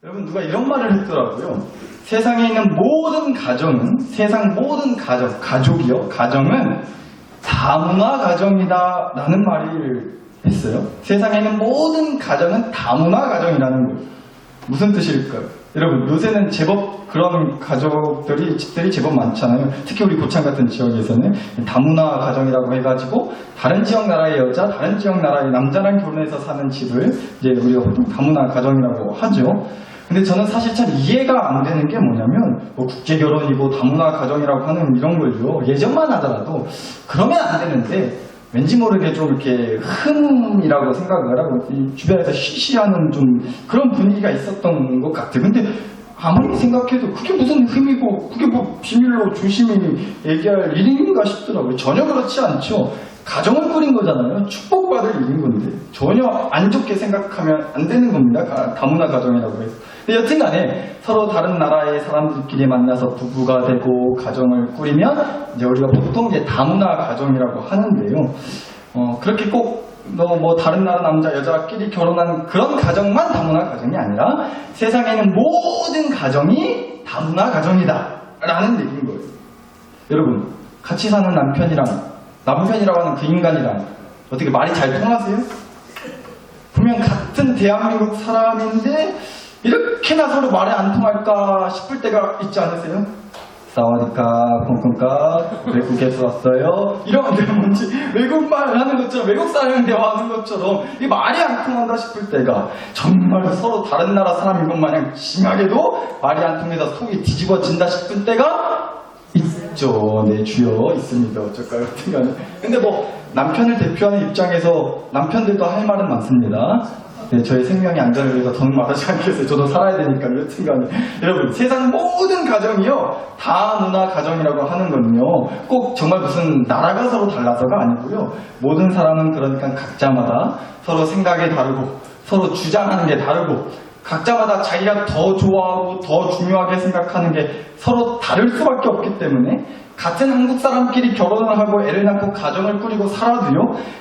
여러분 누가 이런 말을 했더라고요. 세상에 있는 모든 가정은 세상 모든 가족이요. 가정은 다문화 가정이다 라는 말을 했어요. 세상에 있는 모든 가정은 다문화 가정이라는 거예요. 무슨 뜻일까요? 여러분 요새는 제법 그런 가족들이 집들이 제법 많잖아요. 특히 우리 고창 같은 지역에서는 다문화 가정이라고 해가지고 다른 지역 나라의 여자, 다른 지역 나라의 남자랑 결혼해서 사는 집을 이제 우리가 보통 다문화 가정이라고 하죠. 근데 저는 사실 참 이해가 안 되는 게 뭐냐면 뭐 국제결혼이고 다문화 가정이라고 하는 이런 걸요. 예전만 하더라도 그러면 안 되는데 왠지 모르게 좀 이렇게 흠이라고 생각을 하고 이 주변에서 시시하는 좀 그런 분위기가 있었던 것 같아요. 근데 아무리 생각해도 그게 무슨 흠이고 그게 뭐 비밀로 조심히 얘기할 일인가 싶더라고요. 전혀 그렇지 않죠. 가정을 꾸린 거잖아요. 축복받을 일인 건데 전혀 안 좋게 생각하면 안 되는 겁니다. 다문화 가정이라고 해서. 근데 여튼간에 서로 다른 나라의 사람들끼리 만나서 부부가 되고 가정을 꾸리면 이제 우리가 보통 이제 다문화 가정이라고 하는데요. 그렇게 꼭 뭐 다른 나라 남자 여자끼리 결혼한 그런 가정만 다문화 가정이 아니라 세상에 있는 모든 가정이 다문화 가정이다 라는 얘기인 거예요. 여러분 같이 사는 남편이라고 하는 그 인간이랑 어떻게 말이 잘 통하세요? 분명 같은 대한민국 사람인데 이렇게나 서로 말이 안 통할까 싶을 때가 있지 않으세요? 사와디카, 콩콩카, 외국에서 왔어요. 이런 게 뭔지 외국말 하는 것처럼 외국 사람이랑 대화하는 것처럼 이 말이 안 통한다 싶을 때가 정말 서로 다른 나라 사람인 것 마냥 심하게도 말이 안 통해서 속이 뒤집어진다 싶은 때가 있죠. 네, 주여 있습니다. 어쩔까요? 근데 뭐 남편을 대표하는 입장에서 남편들도 할 말은 많습니다. 네, 저의 생명의 안전을 위해서 더는 말하지 않겠어요. 저도 살아야 되니까요. 여튼간에 여러분 세상 모든 가정이요 다문화 가정이라고 하는 건요 꼭 정말 무슨 나라가 서로 달라서가 아니고요 모든 사람은 그러니까 각자마다 서로 생각이 다르고 서로 주장하는 게 다르고 각자마다 자기가 더 좋아하고 더 중요하게 생각하는 게 서로 다를 수밖에 없기 때문에 같은 한국 사람끼리 결혼을 하고 애를 낳고 가정을 꾸리고 살아도요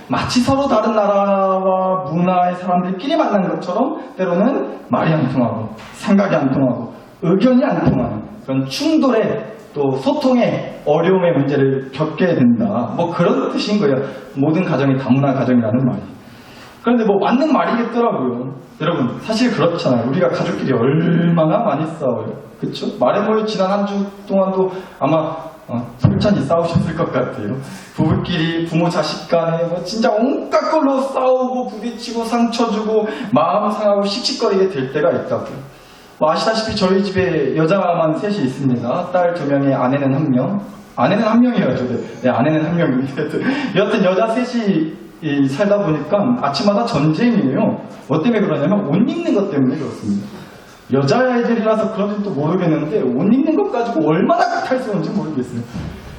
마치 서로 다른 나라와 문화의 사람들끼리 만난 것처럼 때로는 말이 안 통하고 생각이 안 통하고 의견이 안 통하는 그런 충돌에 또 소통의 어려움의 문제를 겪게 된다. 뭐 그런 뜻인 거예요. 모든 가정이 다문화 가정이라는 말이. 그런데 뭐 맞는 말이겠더라고요. 여러분 사실 그렇잖아요. 우리가 가족끼리 얼마나 많이 싸워요. 그쵸? 말해 뭐요 지난 한 주 동안도 아마 솔찬히 싸우셨을 것 같아요. 부부끼리 부모 자식 간에 뭐 진짜 온갖 걸로 싸우고 부딪히고 상처 주고 마음 상하고 씩씩거리게 될 때가 있다고요. 뭐 아시다시피 저희 집에 여자만 셋이 있습니다. 딸 2명에 아내는 1명. 아내는 1명이에요. 네, 아내는 1명입니다. 여하튼 여자 셋이 살다 보니까 아침마다 전쟁이에요. 뭐 때문에 그러냐면 옷 입는 것 때문에 그렇습니다. 여자애들이라서 그런지도 모르겠는데 옷 입는 것 가지고 얼마나 탈스러운지 모르겠어요.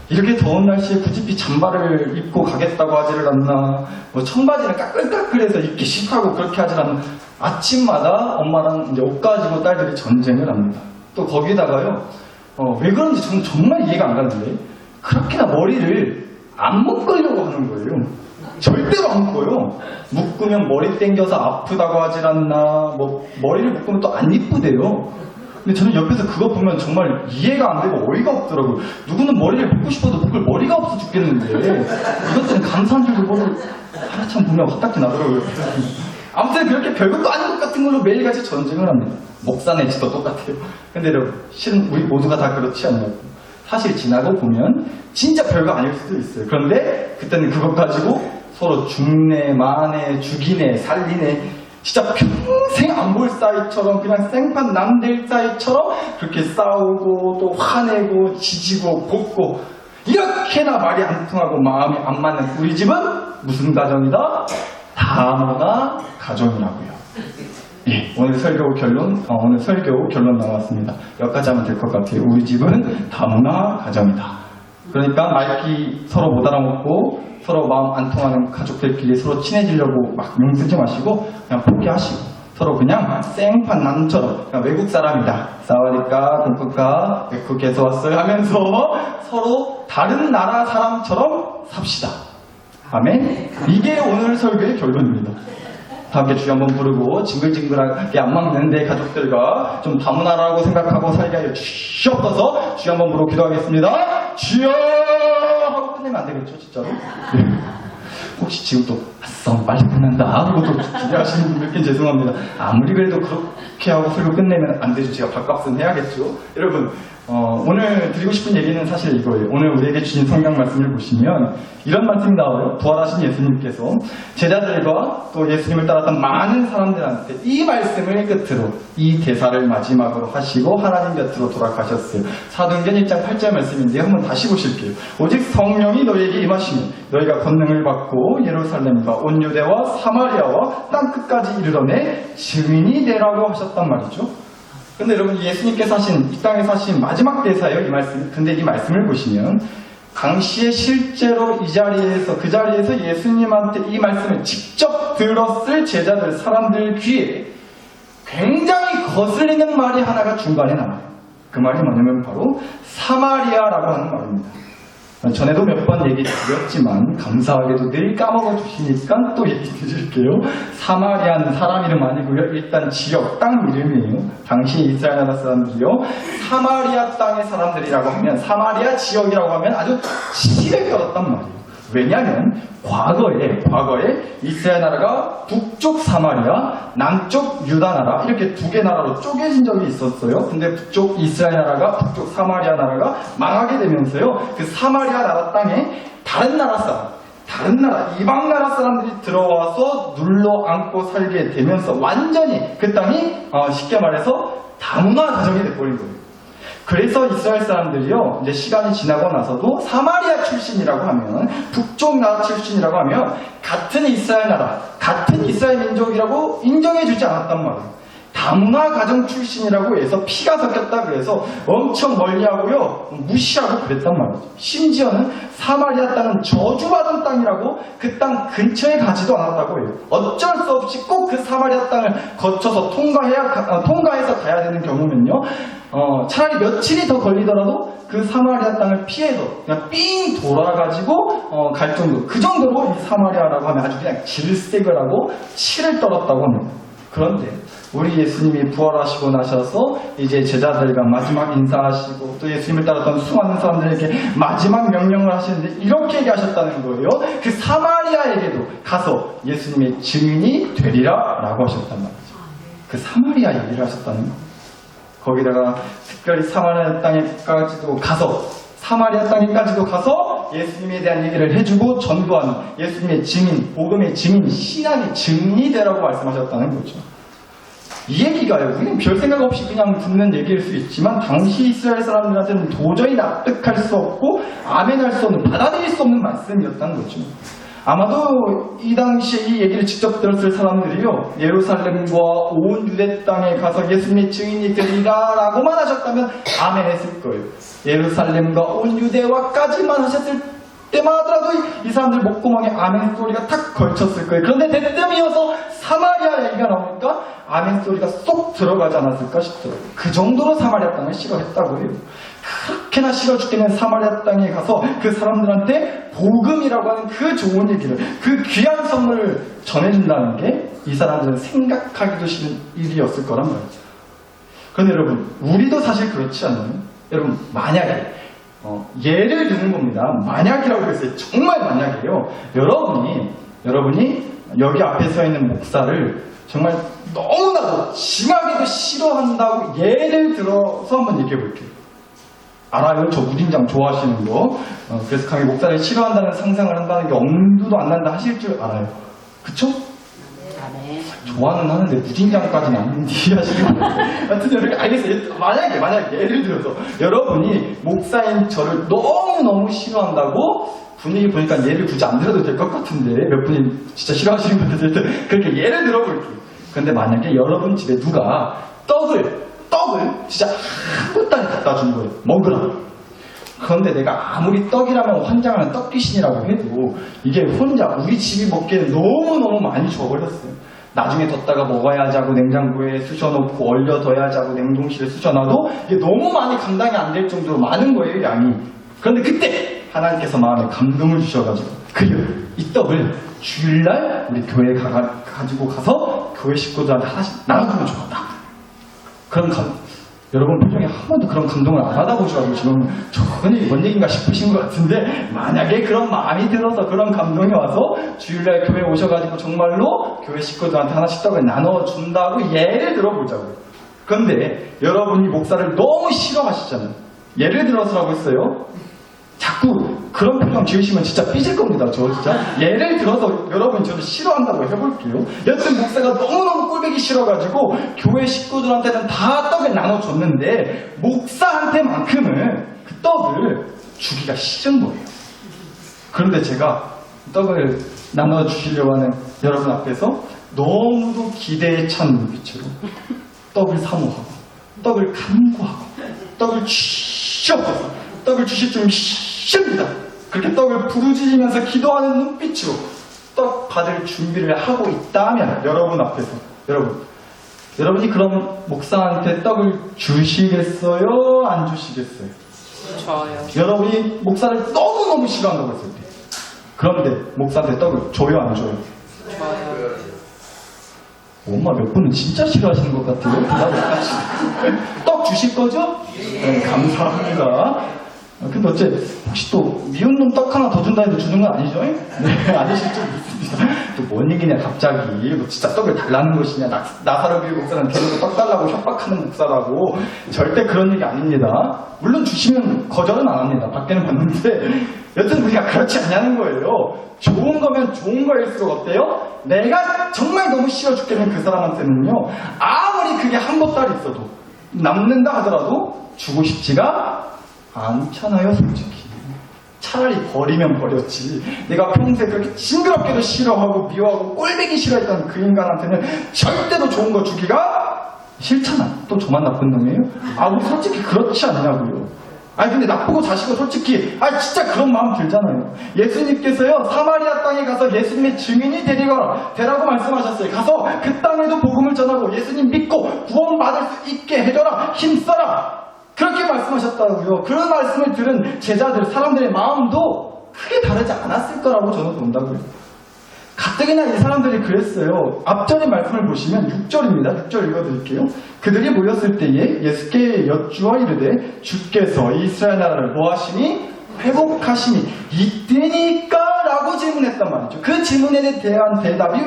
이렇게 더운 날씨에 굳이 잠바를 입고 가겠다고 하지를 않나 뭐 청바지는 까끌까끌해서 입기 싫다고 그렇게 하질 않나 아침마다 엄마랑 이제 옷 가지고 딸들이 전쟁을 합니다. 또 거기다가요 왜 그런지 저는 정말 이해가 안 가는데 그렇게나 머리를 안 묶으려고 하는 거예요. 절대로 안 묶어요. 묶으면 머리 땡겨서 아프다고 하질 않나 뭐 머리를 묶으면 또 안 이쁘대요. 근데 저는 옆에서 그거 보면 정말 이해가 안 되고 어이가 없더라고요. 누구는 머리를 묶고 싶어도 묶을 머리가 없어 죽겠는데 이것들은 감사한 줄도 모르고 한참 보면 화딱지 나더라고요. 아무튼 그렇게 별것도 아닌 것 같은 걸로 매일같이 전쟁을 합니다. 목사내지도 똑같아요. 근데 여러분 실은 우리 모두가 다 그렇지 않냐고. 사실 지나고 보면 진짜 별거 아닐 수도 있어요. 그런데 그때는 그것 가지고 서로 죽네, 마네, 죽이네, 살리네 진짜 평생 안 볼 사이처럼 그냥 생판 남들 사이처럼 그렇게 싸우고 또 화내고 지지고 볶고 이렇게나 말이 안 통하고 마음이 안 맞는 우리 집은 무슨 가정이다? 다문화 가정이라고요. 예, 오늘 설교 결론 나왔습니다. 여기까지 하면 될 것 같아요. 우리 집은 다문화 가정이다. 그러니까 말기 서로 못 알아먹고 서로 마음 안 통하는 가족들끼리 서로 친해지려고 막 용쓰지 마시고 그냥 포기하시고 서로 그냥 생판 남처럼 그냥 외국 사람이다. 사와디카, 콩쿠카, 외국에서 왔어요 하면서 서로 다른 나라 사람처럼 삽시다. 아멘? 이게 오늘 설교의 결론입니다. 다 함께 주여 한번 부르고 징글징글하게 안 막는 내 가족들과 좀 다문화라고 생각하고 살게 하여 주시옵소서. 주여 한번 부르고 기도하겠습니다. 주여 하고 끝내면 안 되겠죠, 진짜로? 네. 혹시 지금 또 아싸 빨리 끝난다 하고 또 기대하시는 분들께 죄송합니다. 아무리 그래도 그렇게 하고 설교 끝내면 안 되죠. 제가 밥값은 해야겠죠. 여러분 오늘 드리고 싶은 얘기는 사실 이거예요. 오늘 우리에게 주신 성경 말씀을 보시면 이런 말씀이 나와요. 부활하신 예수님께서 제자들과 또 예수님을 따랐던 많은 사람들한테 이 말씀을 끝으로 이 대사를 마지막으로 하시고 하나님 곁으로 돌아가셨어요. 사도행전 1장 8절 말씀인데요. 한번 다시 보실게요. 오직 성령이 너희에게 임하시면 너희가 권능을 받고 예루살렘과 온 유대와 사마리아와 땅끝까지 이르러내 증인이 되라고 하셨단 말이죠. 근데 여러분 예수님께서 하신 이 땅에서 하신 마지막 대사예요, 이 말씀. 근데 이 말씀을 보시면 당시에 실제로 이 자리에서 그 자리에서 예수님한테 이 말씀을 직접 들었을 제자들 사람들 귀에 굉장히 거슬리는 말이 하나가 중간에 나와요. 그 말이 뭐냐면 바로 사마리아라고 하는 말입니다. 전에도 몇 번 얘기 드렸지만 감사하게도 늘 까먹어 주시니까 또 얘기 드릴게요. 사마리아는 사람 이름 아니고요. 일단 지역, 땅 이름이에요. 당시 이스라엘 나라 사람들이요. 사마리아 땅의 사람들이라고 하면 사마리아 지역이라고 하면 아주 치를 떨었단 말이에요. 왜냐하면 과거에 이스라엘 나라가 북쪽 사마리아, 남쪽 유다 나라 이렇게 두 개 나라로 쪼개진 적이 있었어요. 근데 북쪽 이스라엘 나라가 북쪽 사마리아 나라가 망하게 되면서요. 그 사마리아 나라 땅에 다른 나라 이방 나라 사람들이 들어와서 눌러 앉고 살게 되면서 완전히 그 땅이 쉽게 말해서 다문화 가정이 돼버린 거예요. 그래서 이스라엘 사람들이요, 이제 시간이 지나고 나서도 사마리아 출신이라고 하면, 북쪽 나라 출신이라고 하면, 같은 이스라엘 나라, 같은 이스라엘 민족이라고 인정해주지 않았단 말이에요. 다문화 가정 출신이라고 해서 피가 섞였다 그래서 엄청 멀리하고요, 무시하고 그랬단 말이죠. 심지어는 사마리아 땅은 저주받은 땅이라고 그 땅 근처에 가지도 않았다고 해요. 어쩔 수 없이 꼭 그 사마리아 땅을 거쳐서 통과해서 가야 되는 경우면요, 차라리 며칠이 더 걸리더라도 그 사마리아 땅을 피해서 그냥 삥 돌아가지고 갈 정도, 그 정도로 이 사마리아라고 하면 아주 그냥 질색을 하고 치를 떨었다고 합니다. 그런데 우리 예수님이 부활하시고 나셔서 이제 제자들과 마지막 인사하시고 또 예수님을 따랐던 수많은 사람들에게 마지막 명령을 하시는데 이렇게 얘기하셨다는 거예요. 그 사마리아에게도 가서 예수님의 증인이 되리라 라고 하셨단 말이죠. 그 사마리아 얘기를 하셨다는 거예요. 거기다가 특별히 사마리아 땅에까지도 가서 예수님에 대한 얘기를 해주고 전도하는 예수님의 증인, 복음의 증인, 신앙의 증인이 되라고 말씀하셨다는 거죠. 이 얘기가요, 그냥 별 생각 없이 그냥 듣는 얘기일 수 있지만 당시 이스라엘 사람들한테는 도저히 납득할 수 없고 아멘할 수 없는, 받아들일 수 없는 말씀이었다는 거죠. 아마도 이 당시에 이 얘기를 직접 들었을 사람들이요, 예루살렘과 온 유대 땅에 가서 예수님의 증인이 되리라 라고만 하셨다면 아멘 했을 거예요. 예루살렘과 온 유대와까지만 하셨을 때만 하더라도 이 사람들 목구멍에 아멘 소리가 탁 걸쳤을 거예요. 그런데 대뜸이어서 사마리아 얘기가 나오니까 아멘 소리가 쏙 들어가지 않았을까 싶더라고요. 그 정도로 사마리아 땅을 싫어했다고 해요. 그렇게나 싫어 죽겠는 사마리아 땅에 가서 그 사람들한테 복음이라고 하는 그 좋은 얘기를, 그 귀한 선물을 전해준다는 게 이 사람들은 생각하기도 싫은 일이었을 거란 말이죠. 그런데 여러분, 우리도 사실 그렇지 않나요? 여러분, 만약에 예를 드는 겁니다. 만약이라고 했어요. 정말 만약이에요. 여러분이 여기 앞에 서 있는 목사를 정말 너무나도 심하게도 싫어한다고 예를 들어서 한번 얘기해 볼게요. 알아요? 저 무진장 좋아하시는 거. 그래서 강의 목사를 싫어한다는 상상을 한다는 게 엄두도 안 난다 하실 줄 알아요. 그쵸? 네. 좋아는 하는데 무진장까지는 아닌데 이해하시는 거예요. 하여튼 여러분 알겠어요. 만약에 예를 들어서 여러분이 목사인 저를 너무너무 싫어한다고 분위기 보니까 예를 굳이 안 들어도 될 것 같은데 몇 분이 진짜 싫어하시는 것 같아서 그렇게 예를 들어볼게요. 근데 만약에 여러분 집에 누가 떡을 진짜 한 보따리 갖다 준 거예요. 먹으라. 그런데 내가 아무리 떡이라면 환장하는 떡귀신이라고 해도 이게 혼자 우리 집이 먹기에는 너무너무 많이 줘버렸어요. 나중에 뒀다가 먹어야지 하고 냉장고에 쑤셔놓고 얼려둬야지 하고 냉동실에 쑤셔놔도 이게 너무 많이 감당이 안 될 정도로 많은 거예요, 양이. 그런데 그때 하나님께서 마음에 감동을 주셔가지고 그래요, 이 떡을 주일날 우리 교회에 가지고 가서 교회 식구들한테 하나씩 나눠주면 좋겠다. 여러분 표정에 한 번도 그런 감동을 안 받아보셔가지고 지금 저건이 뭔 얘기인가 싶으신 것 같은데, 만약에 그런 마음이 들어서 그런 감동이 와서 주일날 교회에 오셔가지고 정말로 교회 식구들한테 하나씩 떡을 나눠준다고 예를 들어보자고요. 그런데 여러분이 목사를 너무 싫어하시잖아요. 예를 들어서라고 했어요. 자꾸 그런 표정 지으시면 진짜 삐질 겁니다. 저 진짜 예를 들어서 여러분 저를 싫어한다고 해볼게요. 여튼 목사가 너무너무 꼴보기 싫어가지고 교회 식구들한테는 다 떡을 나눠줬는데 목사한테만큼은 그 떡을 주기가 싫은 거예요. 그런데 제가 떡을 나눠주시려고 하는 여러분 앞에서 너무도 기대에 찬 눈빛으로 떡을 사모하고 떡을 간구하고 떡을 주시옵소서, 떡을 주실 줄 믿습니다. 그렇게 떡을 부르짖으면서 기도하는 눈빛으로 떡 받을 준비를 하고 있다면 여러분 앞에서 여러분이 그럼 목사한테 떡을 주시겠어요? 안 주시겠어요? 저요. 여러분이 목사를 너무너무 싫어한다고 했을 때, 그런데 목사한테 떡을 줘요? 안 줘요? 저요. 엄마 몇 분은 진짜 싫어하시는 것 같아요. 떡 주실 거죠? 네, 감사합니다. 근데 혹시 또 미운 놈 떡 하나 더 준다 해도 주는 건 아니죠? 네, 아니실 줄 믿습니다. 또 뭔 얘기냐 갑자기. 뭐 진짜 떡을 달라는 것이냐, 나사로비의 목사는 데리고 떡 달라고 협박하는 목사라고. 절대 그런 얘기 아닙니다. 물론 주시면 거절은 안 합니다. 밖에는 봤는데 여튼 우리가 그렇지 않냐는 거예요. 좋은 거면 좋은 거일수록 어때요? 내가 정말 너무 싫어 죽겠는 그 사람한테는요, 아무리 그게 한 보따리 있어도 남는다 하더라도 주고 싶지가 않잖아요, 솔직히. 차라리 버리면 버렸지. 내가 평소에 그렇게 징그럽게도 싫어하고 미워하고 꼴보기 싫어했던 그 인간한테는 절대로 좋은 거 주기가 싫잖아. 또 저만 나쁜 놈이에요? 우리 솔직히 그렇지 않냐고요. 근데 나쁘고 자식은 솔직히 진짜 그런 마음 들잖아요. 예수님께서요, 사마리아 땅에 가서 예수님의 증인이 되라고 말씀하셨어요. 가서 그 땅에도 복음을 전하고 예수님 믿고 구원받을 수 있게 해줘라, 힘써라, 그렇게 말씀하셨다고요. 그런 말씀을 들은 제자들, 사람들의 마음도 크게 다르지 않았을 거라고 저는 본다고요. 가뜩이나 이 사람들이 그랬어요. 앞전의 말씀을 보시면 6절입니다. 6절 읽어드릴게요. 그들이 모였을 때에 예수께 여쭈어 이르되 주께서 이스라엘 나라를 뭐하시니? 회복하시니 이때니까? 라고 질문했단 말이죠. 그 질문에 대한 대답이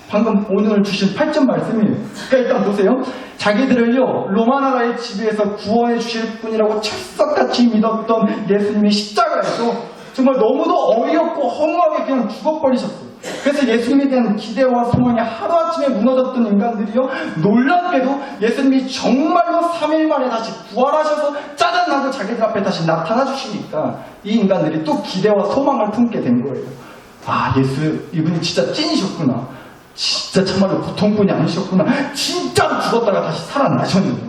방금 오늘 주신 8절 말씀이에요. 그러니까 일단 보세요. 자기들을요, 로마 나라의 지배에서 구원해 주실 분이라고 철석같이 믿었던 예수님이 십자가에서 정말 너무도 어이없고 허무하게 그냥 죽어버리셨어요. 그래서 예수님에 대한 기대와 소망이 하루아침에 무너졌던 인간들이요, 놀랍게도 예수님이 정말로 3일 만에 다시 부활하셔서 짜증나고 자기들 앞에 다시 나타나 주시니까 이 인간들이 또 기대와 소망을 품게 된 거예요. 이분이 진짜 찐이셨구나. 진짜 참말로 보통 분이 아니셨구나. 진짜로 죽었다가 다시 살아나셨는데,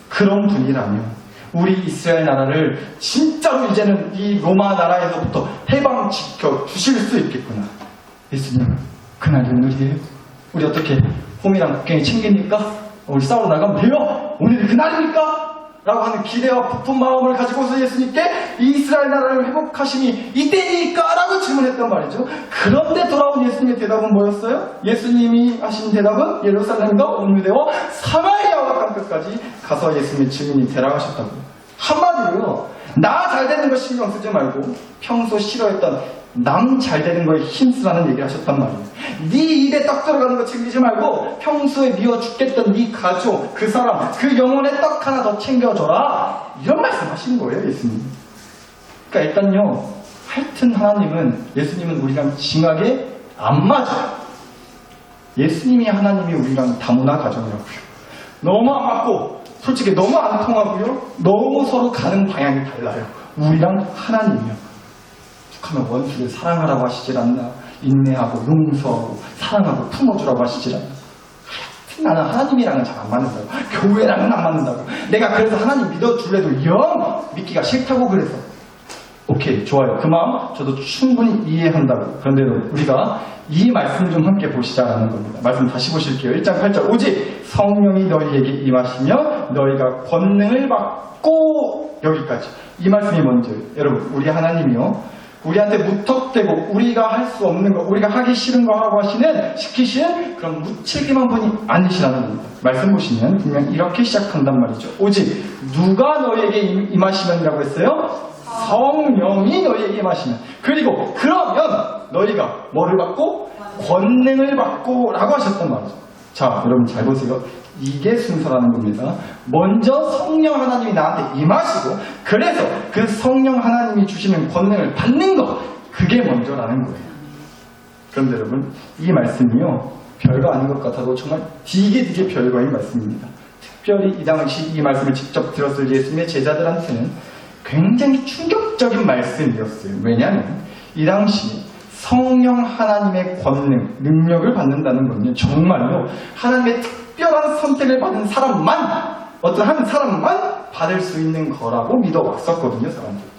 그런 분이라면 우리 이스라엘 나라를 진짜로 이제는 이 로마 나라에서부터 해방시켜 주실 수 있겠구나. 예수님, 그날이 오늘이에요. 우리 어떻게 홈이랑 국경이 챙깁니까? 우리 싸우러 나가면 돼요? 오늘이 그날입니까? 라고 하는 기대와 부푼 마음을 가지고서 예수님께 이스라엘 나라를 회복하시니 이때니까? 라고 질문했단 말이죠. 그런데 돌아온 예수님의 대답은 뭐였어요? 예수님이 하신 대답은 예루살렘과 온 유대와 사마리아와 땅끝까지 가서 예수님의 증인이 되라 하셨다고. 한마디로요, 나 잘 되는 거 신경 쓰지 말고 평소 싫어했던 남 잘 되는 거에 힘쓰라는 얘기를 하셨단 말이에요. 네 입에 떡 들어가는 거 챙기지 말고 평소에 미워 죽겠던 네 가족, 그 사람, 그 영혼의 떡 하나 더 챙겨줘라, 이런 말씀 하신 거예요, 예수님. 그러니까 일단요, 하여튼 예수님은 우리랑 징하게 안 맞아요. 예수님이 하나님이 우리랑 다문화 가정이라고요. 너무 안 맞고 솔직히 너무 안 통하고요, 너무 서로 가는 방향이 달라요. 우리랑 하나님이요. 하면 원수를 사랑하라고 하시질 않나, 인내하고 용서하고 사랑하고 품어주라고 하시질 않나. 하여튼 나는 하나님이랑은 잘 안 맞는다고, 교회랑은 안 맞는다고, 내가 그래서 하나님 믿어줄래도 영 믿기가 싫다고 그래서. 오케이, 좋아요. 그 마음 저도 충분히 이해한다고. 그런데 우리가 이 말씀 좀 함께 보시자라는 겁니다. 말씀 다시 보실게요. 1장 8절. 오직 성령이 너희에게 임하시며 너희가 권능을 받고, 여기까지. 이 말씀이 먼저예요. 여러분, 우리 하나님이요, 우리한테 무턱대고 우리가 할 수 없는 거, 우리가 하기 싫은 거 하라고 시키시는 그런 무책임한 분이 아니시라는 겁니다. 말씀 보시면 분명 이렇게 시작한단 말이죠. 오직 누가 너희에게 임하시면이라고 했어요? 성령이 너희에게 임하시면. 그리고 그러면 너희가 뭐를 받고? 권능을 받고 라고 하셨단 말이죠. 자, 여러분 잘 보세요. 이게 순서라는 겁니다. 먼저 성령 하나님이 나한테 임하시고, 그래서 그 성령 하나님이 주시는 권능을 받는 것, 그게 먼저라는 거예요. 그런데 여러분, 이 말씀이요, 별거 아닌 것 같아도 정말 되게 별거인 말씀입니다. 특별히 이 당시 이 말씀을 직접 들었을 예수님의 제자들한테는 굉장히 충격적인 말씀이었어요. 왜냐하면 이 당시 성령 하나님의 권능, 능력을 받는다는 건요, 정말로 하나님의 특별한 선택을 받은 사람만, 어떤 한 사람만 받을 수 있는 거라고 믿어왔었거든요, 사람들.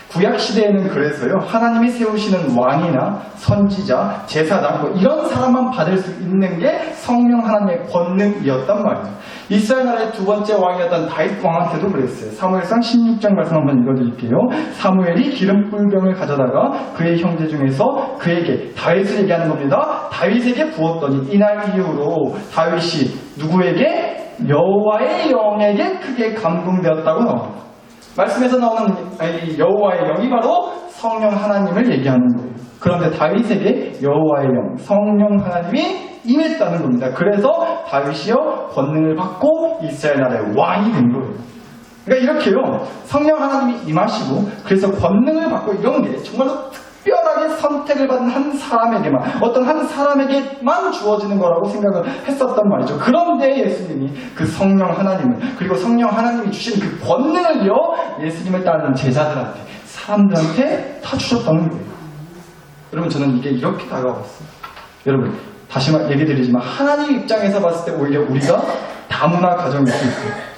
구약시대에는 그래서요, 하나님이 세우시는 왕이나 선지자, 제사장, 뭐 이런 사람만 받을 수 있는 게 성령 하나님의 권능이었단 말이에요. 이스라엘 나라의 두 번째 왕이었던 다윗 왕한테도 그랬어요. 사무엘상 16장 말씀 한번 읽어드릴게요. 사무엘이 기름불병을 가져다가 그의 형제 중에서 그에게, 다윗을 얘기하는 겁니다. 다윗에게 부었더니 이날 이후로 다윗이 누구에게? 여호와의 영에게 크게 감동되었다고 나옵니다. 말씀에서 나오는 여호와의 영이 바로 성령 하나님을 얘기하는 거예요. 그런데 다윗에게 여호와의 영, 성령 하나님이 임했다는 겁니다. 그래서 다윗이요 권능을 받고 이스라엘 나라의 왕이 된 거예요. 그러니까 이렇게요 성령 하나님이 임하시고 그래서 권능을 받고 이런 게 정말로 특별하게 선택을 받은 한 사람에게만, 어떤 한 사람에게만 주어지는 거라고 생각을 했었단 말이죠. 그런데 예수님이 그 성령 하나님을, 그리고 성령 하나님이 주신 그 권능을요 예수님을 따르는 제자들한테, 사람들한테 다 주셨다는 거예요. 여러분, 저는 이게 이렇게 다가왔어요. 여러분, 다시 얘기 드리지만 하나님 입장에서 봤을 때 오히려 우리가 다문화 가정일 수 있어요.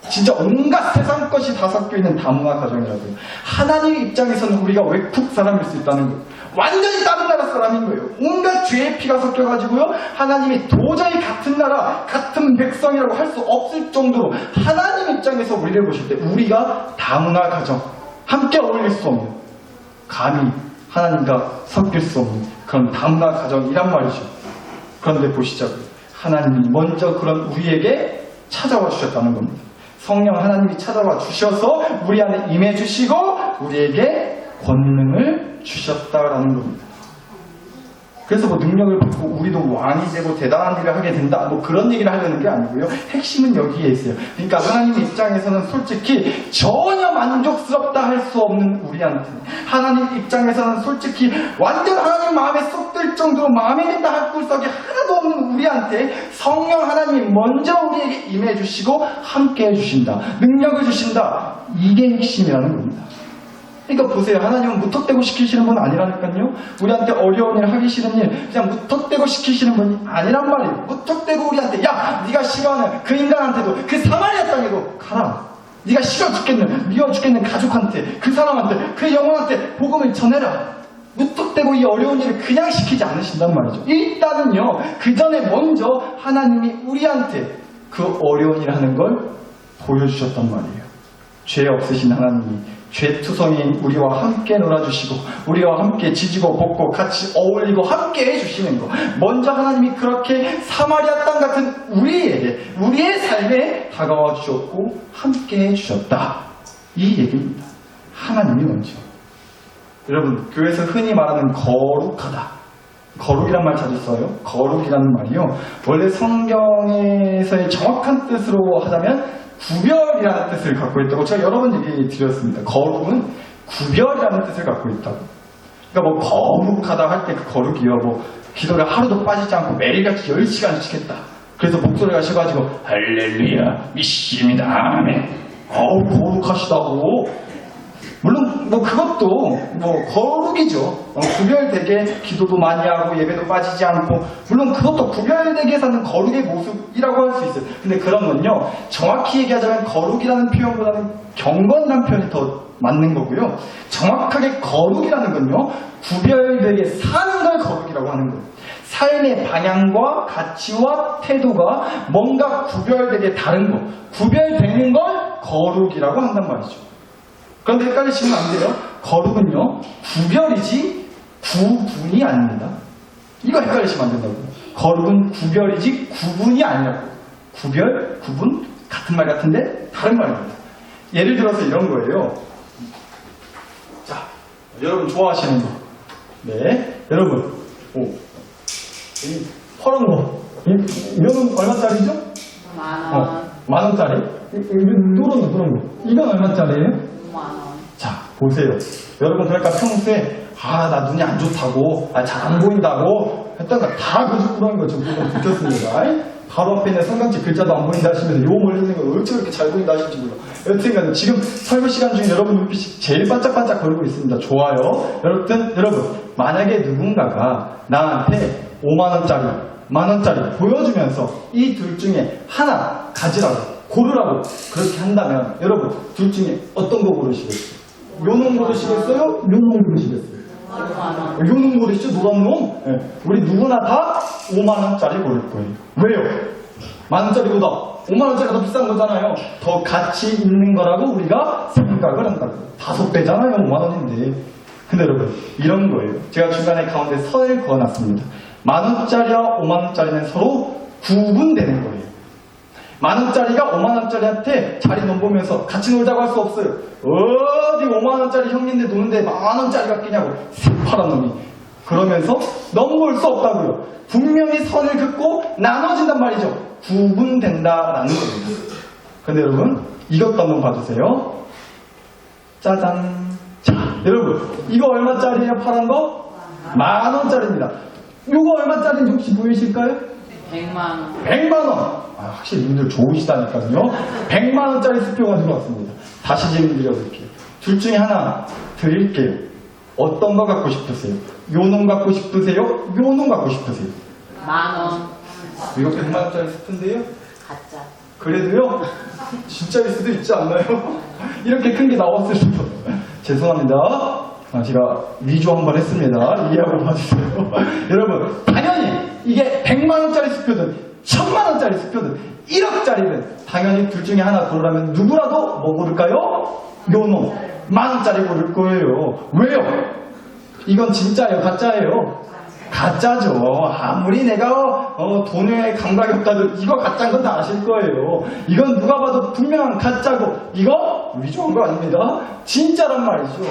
진짜 온갖 세상 것이 다 섞여 있는 다문화 가정이라고요. 하나님 입장에서는 우리가 외국 사람일 수 있다는 거예요. 완전히 다른 나라 사람인 거예요. 온갖 죄의 피가 섞여가지고요. 하나님이 도저히 같은 나라, 같은 백성이라고 할 수 없을 정도로 하나님 입장에서 우리를 보실 때 우리가 다문화 가정, 함께 어울릴 수 없는, 감히 하나님과 섞일 수 없는 그런 다문화 가정이란 말이죠. 그런데 보시자고요. 하나님이 먼저 그런 우리에게 찾아와 주셨다는 겁니다. 성령 하나님이 찾아와 주셔서 우리 안에 임해 주시고 우리에게 권능을 주셨다라는 겁니다. 그래서 뭐 능력을 받고 우리도 왕이 되고 대단한 일을 하게 된다, 뭐 그런 얘기를 하려는 게 아니고요. 핵심은 여기에 있어요. 그러니까 하나님 입장에서는 솔직히 전혀 만족스럽다 할 수 없는 우리한테, 하나님 입장에서는 솔직히 완전 하나님 마음에 쏙 들 정도로 마음에 든다 할 꿀떡이 하나도 없는 우리한테 성령 하나님이 먼저 우리에게 임해 주시고 함께 해주신다, 능력을 주신다. 이게 핵심이라는 겁니다. 그러니까 보세요. 하나님은 무턱대고 시키시는 분은 아니라니까요. 우리한테 어려운 일, 하기 싫은 일 그냥 무턱대고 시키시는 분이 아니란 말이에요. 무턱대고 우리한테 야, 네가 싫어하는 그 인간한테도, 그 사마리아 땅에도 가라. 네가 싫어 죽겠는, 미워 죽겠는 가족한테, 그 사람한테, 그 영혼한테 복음을 전해라. 무턱대고 이 어려운 일을 그냥 시키지 않으신단 말이죠. 일단은요, 그 전에 먼저 하나님이 우리한테 그 어려운 일 하는 걸 보여주셨단 말이에요. 죄 없으신 하나님이 죄투성인 우리와 함께 놀아주시고 우리와 함께 지지고 볶고 같이 어울리고 함께 해주시는 거, 먼저 하나님이 그렇게 사마리아 땅 같은 우리에게, 우리의 삶에 다가와 주셨고 함께 해주셨다, 이 얘기입니다. 하나님이 먼저. 여러분, 교회에서 흔히 말하는 거룩하다, 거룩이란 말 자주 써요. 거룩이라는 말이요, 원래 성경에서의 정확한 뜻으로 하자면 구별이라는 뜻을 갖고 있다고 제가 여러 번 얘기 드렸습니다. 거룩은 구별이라는 뜻을 갖고 있다고. 그러니까 뭐 거룩하다 할 때 그 거룩이요, 뭐 기도를 하루도 빠지지 않고 매일같이 10시간씩 했다. 그래서 목소리가 쉬가지고 할렐루야 믿습니다 아멘, 거룩하시다고. 물론 뭐 그것도 뭐 거룩이죠. 구별되게 기도도 많이 하고 예배도 빠지지 않고, 물론 그것도 구별되게 사는 거룩의 모습이라고 할 수 있어요. 근데 그런 건요, 정확히 얘기하자면 거룩이라는 표현보다는 경건이라는 표현이 더 맞는 거고요. 정확하게 거룩이라는 건요, 구별되게 사는 걸 거룩이라고 하는 거예요. 삶의 방향과 가치와 태도가 뭔가 구별되게 다른 거, 구별되는 걸 거룩이라고 한단 말이죠. 그런데 헷갈리시면 안 돼요. 거룩은요, 구별이지 구분이 아닙니다. 이거 헷갈리시면 안 된다고. 거룩은 구별이지 구분이 아니라고. 구별, 구분, 같은 말 같은데 다른 말입니다. 예를 들어서 이런 거예요. 자, 여러분 좋아하시는 거. 네, 여러분. 이 파란 거. 이거는 얼마짜리죠? 10,000원. 10,000원짜리. 노란 거. 이건 얼마짜리예요? 5만원. 자, 보세요. 여러분, 그러니까 평소에, 나 눈이 안 좋다고, 잘 안 보인다고 했던 거 다 거짓말한 거 저보고 듣겠습니다. 바로 앞에 있는 성경책 글자도 안 보인다 하시면 요 멀리 있는 거 어찌 그렇게 잘 보인다 하실지 몰라. 여튼 지금 설교 시간 중에 여러분 눈빛이 제일 반짝반짝 거리고 있습니다. 좋아요. 여러분, 만약에 누군가가 나한테 5만원짜리, 만원짜리 보여주면서 이 둘 중에 하나 가지라고, 고르라고 그렇게 한다면 여러분, 둘 중에 어떤 거 고르시겠어요? 요 놈 고르시겠어요? 요 놈 고르시겠어요? 5만원. 요 놈 고르시죠? 노란 놈? 네. 우리 누구나 다 5만원짜리 고를 거예요. 왜요? 만원짜리보다 5만원짜리가 더 비싼 거잖아요. 더 가치 있는 거라고 우리가 생각을 한다고. 5배잖아요. 5만원인데. 근데 여러분, 이런 거예요. 제가 중간에 가운데 선을 그어놨습니다. 만원짜리와 5만원짜리는 서로 구분되는 거예요. 만원짜리가 5만원짜리한테 자리 넘보면서 같이 놀자고 할 수 없어요. 어디 5만원짜리 형님들 노는데 만원짜리가 끼냐고. 새파란 놈이. 그러면서 넘볼 수 없다고요. 분명히 선을 긋고 나눠진단 말이죠. 구분된다라는 겁니다. 근데 여러분, 이것도 한번 봐주세요. 짜잔. 자, 여러분, 이거 얼마짜리예요? 파란 거? 10,000원짜리입니다. 이거 얼마짜리인지 혹시 보이실까요? 100만원. 100만원! 확실히 님들 좋으시다니까요. 100만원짜리 수표 가지고 왔습니다. 다시 질문 드려볼게요. 둘 중에 하나 드릴게요. 어떤 거 갖고 싶으세요? 요 놈 갖고 싶으세요? 요 놈 갖고 싶으세요? 10,000원. 이거 100만원짜리 스프인데요? 가짜. 그래도요? 진짜일 수도 있지 않나요? 이렇게 큰 게 나왔을 수도. 죄송합니다. 제가 위조 한번 했습니다. 이해하고 봐주세요. 여러분, 당연히 이게 100만원짜리 수표든 1000만원짜리 수표든 1억짜리든 당연히 둘 중에 하나 고르라면 누구라도 뭐 고를까요? 요놈 10,000원짜리 고를 거예요. 왜요? 이건 진짜예요? 가짜예요? 가짜죠. 아무리 내가 돈에 감각이 없다도 이거 가짜인 건 다 아실 거예요. 이건 누가 봐도 분명한 가짜고 이거 위조한 거 아닙니다. 진짜란 말이죠.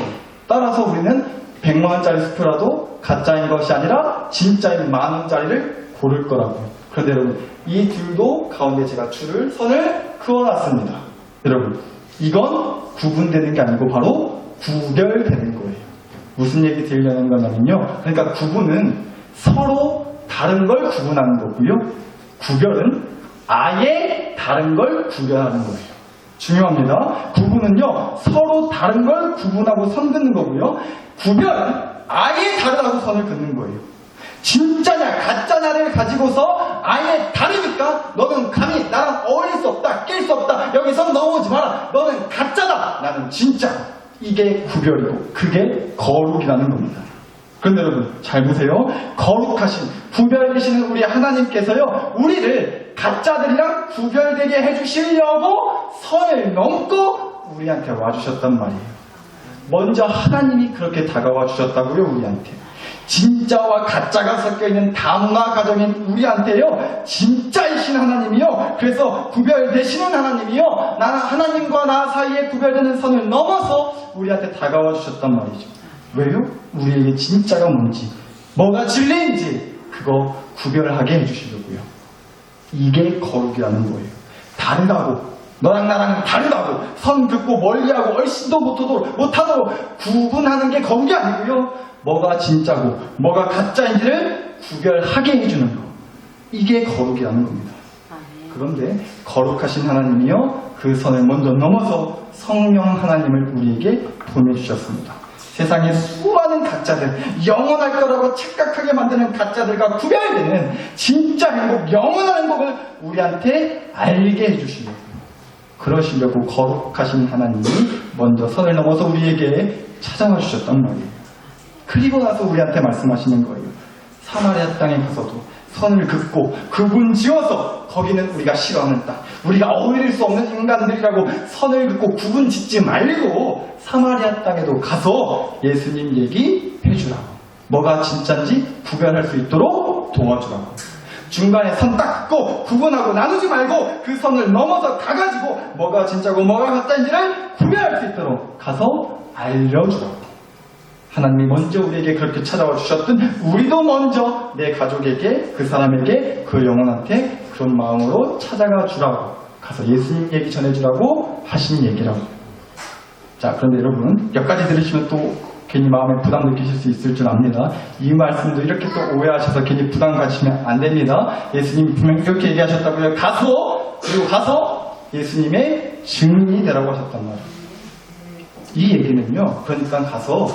따라서 우리는 100만원짜리 수표라도 가짜인 것이 아니라 진짜인 만원짜리를 고를 거라고요. 그런데 여러분, 이 둘도 가운데 제가 선을 그어놨습니다. 여러분, 이건 구분되는 게 아니고 바로 구별되는 거예요. 무슨 얘기 드리려는 거냐면요. 그러니까 구분은 서로 다른 걸 구분하는 거고요. 구별은 아예 다른 걸 구별하는 거예요. 중요합니다. 구분은요, 서로 다른 걸 구분하고 선 긋는 거고요. 구별은 아예 다르다고 선을 긋는 거예요. 진짜냐, 가짜냐를 가지고서 아예 다르니까 너는 감히 나랑 어울릴 수 없다, 낄 수 없다, 여기서 넘어오지 마라, 너는 가짜다, 나는 진짜. 이게 구별이고, 그게 거룩이라는 겁니다. 그런데 여러분, 잘 보세요. 거룩하신, 구별되시는 우리 하나님께서요, 우리를 가짜들이랑 구별되게 해주시려고 선을 넘고 우리한테 와주셨단 말이에요. 먼저 하나님이 그렇게 다가와 주셨다고요, 우리한테. 진짜와 가짜가 섞여있는 다문화 가정인 우리한테요, 진짜이신 하나님이요, 그래서 구별되시는 하나님이요, 나는 하나님과 나 사이에 구별되는 선을 넘어서 우리한테 다가와 주셨단 말이죠. 왜요? 우리에게 진짜가 뭔지, 뭐가 진리인지 그거 구별하게 해주시려고요. 이게 거룩이라는 거예요. 다르다고, 너랑 나랑 다르다고 선 긋고 멀리하고 얼씬도 못하도록 구분하는 게 거룩이 아니고요, 뭐가 진짜고 뭐가 가짜인지를 구별하게 해주는 거, 이게 거룩이라는 겁니다. 그런데 거룩하신 하나님이요, 그 선을 먼저 넘어서 성령 하나님을 우리에게 보내주셨습니다. 세상에 수많은 가짜들, 영원할 거라고 착각하게 만드는 가짜들과 구별되는 진짜 행복, 영원한 행복을 우리한테 알게 해주시려고, 그러시려고 거룩하신 하나님이 먼저 선을 넘어서 우리에게 찾아와 주셨단 말이에요. 그리고 나서 우리한테 말씀하시는 거예요. 사마리아 땅에 가서도 선을 긋고 구분 지어서 거기는 우리가 싫어하는 땅, 우리가 어울릴 수 없는 인간들이라고 선을 긋고 구분 짓지 말고 사마리아 땅에도 가서 예수님 얘기해 주라고. 뭐가 진짜인지 구별할 수 있도록 도와주라고. 중간에 선 딱 긋고 구분하고 나누지 말고 그 선을 넘어서 가가지고 뭐가 진짜고 뭐가 가짜인지를 구별할 수 있도록 가서 알려주라고. 하나님이 먼저 우리에게 그렇게 찾아와 주셨던 우리도 먼저 내 가족에게, 그 사람에게, 그 영혼한테 그런 마음으로 찾아가 주라고, 가서 예수님 얘기 전해주라고 하신 얘기라고. 자, 그런데 여러분, 여기까지 들으시면 또 괜히 마음에 부담 느끼실 수 있을 줄 압니다. 이 말씀도 이렇게 또 오해하셔서 괜히 부담 가지시면 안 됩니다. 예수님이 분명히 이렇게 얘기하셨다고요. 그리고 가서 예수님의 증인이 되라고 하셨단 말이에요. 이 얘기는요, 그러니까 가서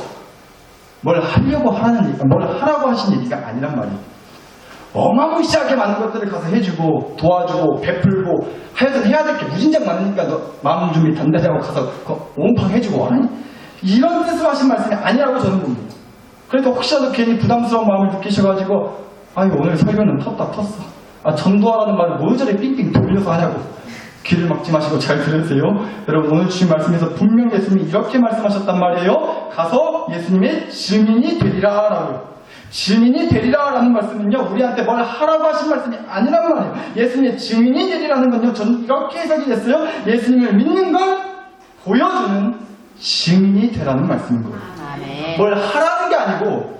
뭘 하려고 하라는 얘기가, 뭘 하라고 하신 얘기가 아니란 말이에요. 어마무시하게 많은 것들을 가서 해주고 도와주고 베풀고 하여튼 해야 될 게 무진장 많으니까 너 마음 준비 단단히 하고 가서 온팡 해주고 하라니, 이런 뜻으로 하신 말씀이 아니라고 저는 봅니다. 그러니까 혹시라도 괜히 부담스러운 마음을 느끼셔가지고 아유 오늘 설교는 텄어. 전도하라는 말을 뭐 저래 삥삥 돌려서 하냐고 귀를 막지 마시고 잘 들으세요. 여러분, 오늘 주신 말씀에서 분명히 예수님이 이렇게 말씀하셨단 말이에요. 가서 예수님의 증인이 되리라 라고요. 증인이 되리라 라는 말씀은요, 우리한테 뭘 하라고 하신 말씀이 아니란 말이에요. 예수님의 증인이 되리라는 건요, 저는 이렇게 해석이 됐어요. 예수님을 믿는 걸 보여주는 증인이 되라는 말씀인 거예요. 뭘 하라는 게 아니고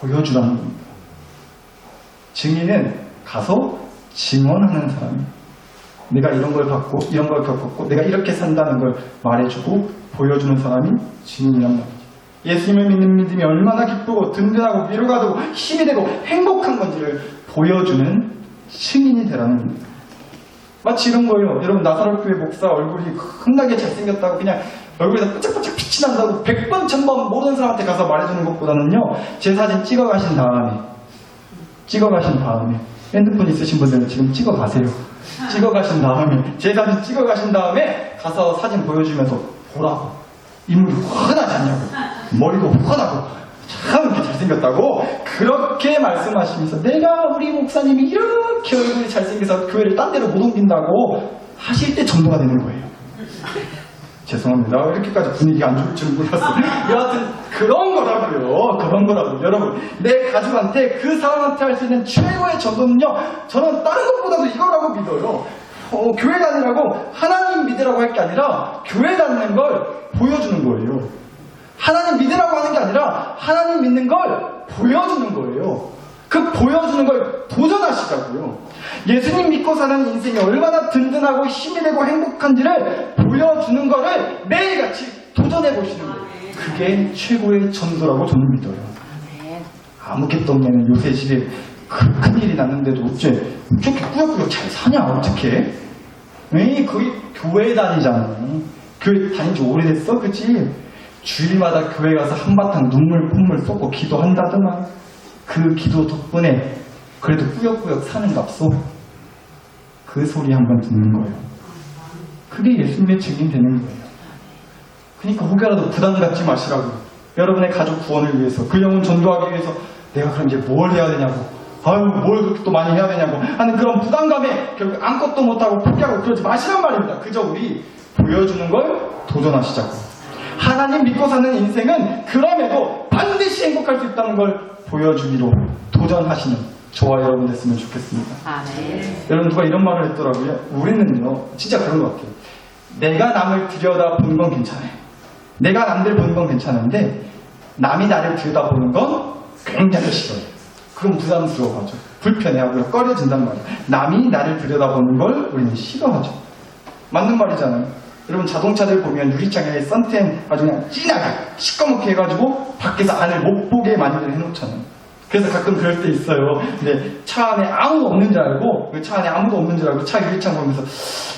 보여주라는 겁니다. 증인은 가서 증언하는 사람이에요. 내가 이런 걸 받고 이런 걸 겪었고 내가 이렇게 산다는 걸 말해주고 보여주는 사람이 증인이란 말이죠. 예수님을 믿는 믿음이 얼마나 기쁘고 든든하고 위로가 되고 힘이 되고 행복한 건지를 보여주는 증인이 되라는 겁니다. 마치 이런 거예요. 여러분, 나사렛 교회 목사 얼굴이 흔하게 잘생겼다고 그냥 얼굴에서 반짝반짝 빛이 난다고 100번 1000번 모든 사람한테 가서 말해주는 것보다는요, 제 사진 찍어가신 다음에 핸드폰 있으신 분들은 지금 찍어가세요. 찍어가신 다음에, 제 사진 찍어가신 다음에 가서 사진 보여주면서 보라고. 인물이 훤하지 않냐고. 머리도 훤하고 참 이렇게 잘생겼다고 그렇게 말씀하시면서 내가 우리 목사님이 이렇게 얼굴이 잘생겨서 교회를 딴 데로 못 옮긴다고 하실 때 전도가 되는 거예요. 죄송합니다. 이렇게까지 분위기가 안 좋을 줄 몰랐어요. 여하튼 그런 거라고요. 여러분, 내 가족한테, 그 사람한테 할 수 있는 최고의 전도는요, 저는 다른 것보다도 이거라고 믿어요. 교회 다니라고 하나님 믿으라고 할 게 아니라 교회 다니는 걸 보여주는 거예요. 하나님 믿으라고 하는 게 아니라 하나님 믿는 걸 보여주는 거예요. 그 보여주는 걸 도전하시자고요. 예수님 믿고 사는 인생이 얼마나 든든하고 힘이 되고 행복한지를 보여주는 거를 매일같이 도전해 보시는 거예요. 그게 최고의 전도라고 저는 믿어요. 아무 get도 없는 요새 집에 큰일이 났는데도 어째 저렇게 꾸역꾸역 잘 사냐, 어떡해? 에이, 거기 교회 다니잖아. 교회 다닌 지 오래됐어, 그치? 주일마다 교회 가서 한바탕 눈물 콧물 쏟고 기도한다더만. 그 기도 덕분에 그래도 꾸역꾸역 사는 값소. 그 소리 한번 듣는 거예요. 그게 예수님의 증인 되는 거예요. 그러니까 혹여라도 부담 갖지 마시라고. 여러분의 가족 구원을 위해서, 그 영혼 전도하기 위해서 내가 그럼 이제 뭘 해야 되냐고, 뭘 그렇게 또 많이 해야 되냐고 하는 그런 부담감에 결국 아무것도 못하고 포기하고 그러지 마시란 말입니다. 그저 우리 보여주는 걸 도전하시자고. 하나님 믿고 사는 인생은 그럼에도 반드시 행복할 수 있다는 걸 보여주기로 도전하시는 저와 여러분 됐으면 좋겠습니다. 여러분, 누가 이런 말을 했더라고요. 우리는요, 진짜 그런 것 같아요. 내가 남을 들여다보는 건 괜찮아요. 내가 남들 보는 건 괜찮은데 남이 나를 들여다보는 건 굉장히 싫어요. 그럼 부담스러워하죠. 불편해하고요. 꺼려진단 말이에요. 남이 나를 들여다보는 걸 우리는 싫어하죠. 맞는 말이잖아요. 여러분, 자동차들 보면 유리창에 선텐 아주 그냥 진하게 시꺼멓게 해가지고 밖에서 안을 못 보게 많이들 해놓잖아요. 그래서 가끔 그럴 때 있어요. 근데 차 안에 아무도 없는 줄 알고, 차 유리창 보면서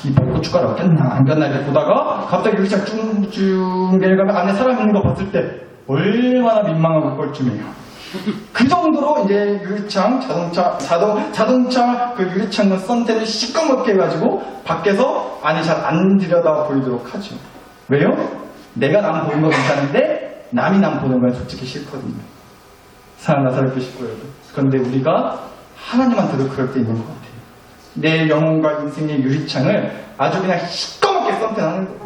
이 고춧가루 꼈나 안 꼈나 이렇게 보다가 갑자기 유리창 쭉 내려가면 안에 사람 있는 거 봤을 때 얼마나 민망하고 뻘쭘해요. 그 정도로 이제 유리창, 자동차 그 유리창은 선텐을 시꺼멓게 해가지고 밖에서 안이 잘 안 들여다 보이도록 하죠. 왜요? 내가 남 보는 거 괜찮은데 남이 남 보는 건 솔직히 싫거든요. 사랑 나사렛 교회 식구여도. 그런데 우리가 하나님한테도 그럴 때 있는 것 같아요. 내 영혼과 인생의 유리창을 아주 그냥 시꺼멓게 썬텐하는 거예요.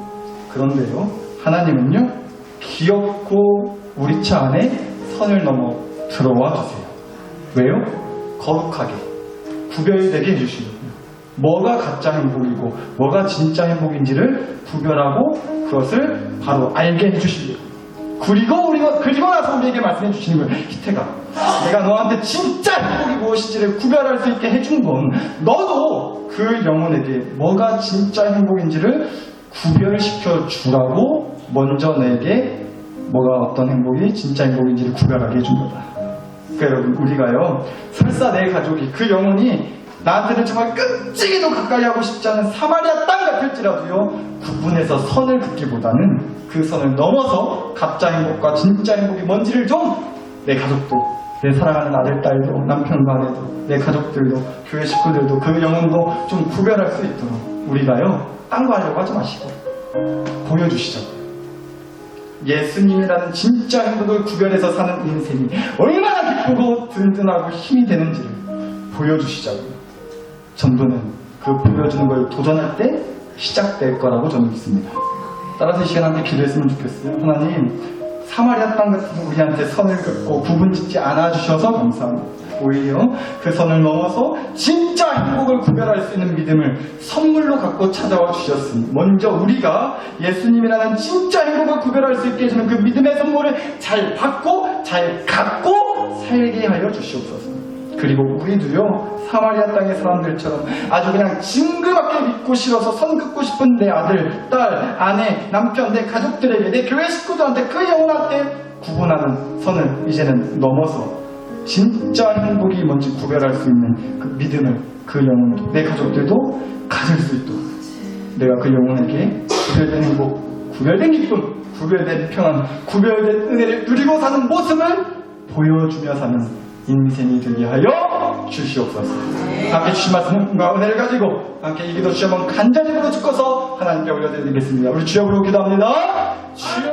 그런데요, 하나님은요, 귀엽고 우리 차 안에 선을 넘어 들어와 주세요. 왜요? 거룩하게, 구별되게 해주시려고요. 뭐가 가짜 행복이고 뭐가 진짜 행복인지를 구별하고 그것을 바로 알게 해주시려고요. 그리고 나서 우리에게 말씀해 주시는 거예요. 희태가, 내가 너한테 진짜 행복이 무엇인지를 구별할 수 있게 해준 건 너도 그 영혼에게 뭐가 진짜 행복인지를 구별시켜 주라고 먼저 내게 뭐가 어떤 행복이 진짜 행복인지를 구별하게 해준 거다. 그러니까 여러분, 우리가요, 설사 내 가족이, 그 영혼이 나한테는 정말 끔찍이도 가까이 하고 싶지 않은 사마리아 땅 같을지라도요, 구분해서 선을 긋기보다는 그 선을 넘어서 가짜 행복과 진짜 행복이 뭔지를 좀 내 가족도, 내 사랑하는 아들, 딸도, 남편과 아내도, 내 가족들도, 교회 식구들도, 그 영혼도 좀 구별할 수 있도록 우리가요, 딴 거 하려고 하지 마시고 보여주시자고요. 예수님이라는 진짜 행복을 구별해서 사는 인생이 얼마나 기쁘고 든든하고 힘이 되는지를 보여주시자고요. 전도는 그 보여주는 걸 도전할 때 시작될 거라고 저는 믿습니다. 따라서 이 시간 함께 기도했으면 좋겠어요. 하나님, 사마리아 땅 같은 우리한테 선을 긋고 구분짓지 않아주셔서 감사합니다. 오히려 그 선을 넘어서 진짜 행복을 구별할 수 있는 믿음을 선물로 갖고 찾아와 주셨으니 먼저 우리가 예수님이라는 진짜 행복을 구별할 수 있게 해주는 그 믿음의 선물을 잘 받고 잘 갖고 살게 하여 주시옵소서. 그리고 우리도요, 사마리아 땅의 사람들처럼 아주 그냥 징그럽게 믿고 싫어서 선 긋고 싶은 내 아들, 딸, 아내, 남편, 내 가족들에게, 내 교회 식구들한테, 그 영혼한테 구분하는 선을 이제는 넘어서 진짜 행복이 뭔지 구별할 수 있는 그 믿음을 그 영혼도, 내 가족들도 가질 수 있도록 내가 그 영혼에게 구별된 행복, 구별된 기쁨, 구별된 평안, 구별된 은혜를 누리고 사는 모습을 보여주며 사는 인생이 되게 하여 주시옵소서. 함께 주신 말씀과 은혜를 가지고 함께 이 기도 주여 한번 간절히 부르짖고서 하나님께 올려드리겠습니다. 우리 주여 부르고 기도합니다. 주여